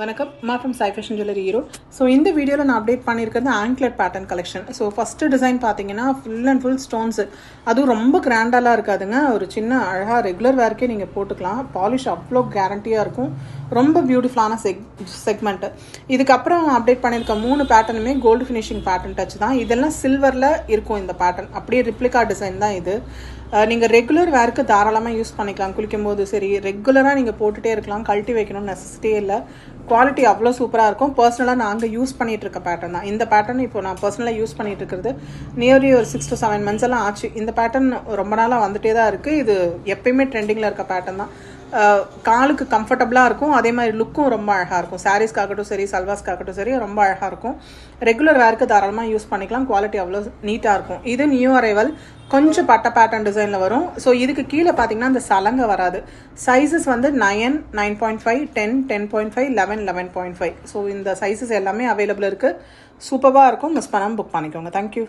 வணக்கம் மா from Sai fashion jewellery Erode. So இந்த வீடியோவில் நான் அப்டேட் பண்ணியிருக்கிறது anklet pattern collection. So first design பார்த்தீங்கன்னா ஃபுல் அண்ட் ஃபுல் ஸ்டோன்ஸு, அதுவும் ரொம்ப கிராண்டாலாம் இருக்காதுங்க. ஒரு சின்ன அழகாக ரெகுலர் வேர்க்கே நீங்கள் போட்டுக்கலாம். பாலிஷ் அவ்வளோ கேரண்டியாக இருக்கும். ரொம்ப பியூட்டிஃபுல்லான செக்மெண்ட்டு. இதுக்கப்புறம் அப்டேட் பண்ணியிருக்க 3 பேட்டர்னுமே கோல்டு ஃபினிஷிங் பேட்டர்ன் டச் தான். இதெல்லாம் சில்வரில் இருக்கும். இந்த பேட்டர்ன் அப்படியே ரிப்ளிகா டிசைன் தான் இது. நீங்கள் ரெகுலர் வேர்க்கு தாராளமாக யூஸ் பண்ணிக்கலாம். குளிக்கும் போது சரி, ரெகுலராக நீங்கள் போட்டுகிட்டே இருக்கலாம். கழட்டி வைக்கணும்னு நெசசிட்டியே இல்லை. குவாலிட்டி அவ்வளோ சூப்பராக இருக்கும். பர்சனலாக நாங்கள் யூஸ் பண்ணிகிட்டு இருக்க பேட்டர்ன் தான் இந்த பேட்டர்ன். இப்போ நான் பர்சனலாக யூஸ் பண்ணிகிட்டு இருக்கிறது நியர்லி ஒரு 6 to 7 months எல்லாம் ஆச்சு. இந்த பேட்டர்ன் ரொம்ப நாளாக வந்துட்டே தான் இருக்குது. இது எப்பயுமே ட்ரெண்டிங்கில் இருக்க பேட்டர்ன் தான். காலுக்கு கம்ஃபர்டபுளாக இருக்கும். அதே மாதிரி லுக்கும் ரொம்ப அழகாக இருக்கும். சாரீஸ்க்காகட்டும் சரி, சல்வாஸ்க்காகட்டும் சரி, ரொம்ப அழகாக இருக்கும். ரெகுலர் வேர்க்கு தாராளமாக யூஸ் பண்ணிக்கலாம். குவாலிட்டி அவ்வளோ நீட்டாக இருக்கும். இது நியூ அரைவல், கொஞ்சம் பட்ட பேட்டர்ன் டிசைனில் வரும். ஸோ இதுக்கு கீழே பார்த்தீங்கன்னா இந்த சலங்கை வராது. சைஸஸ் வந்து 9, 9.5, 10, 10.5, 11, 11.5. ஸோ இந்த சைஸஸ் எல்லாமே அவைலபிள் இருக்குது. சூப்பராக இருக்கும். மிஸ் பண்ணாமல் புக் பண்ணிக்கோங்க. தேங்க்யூ.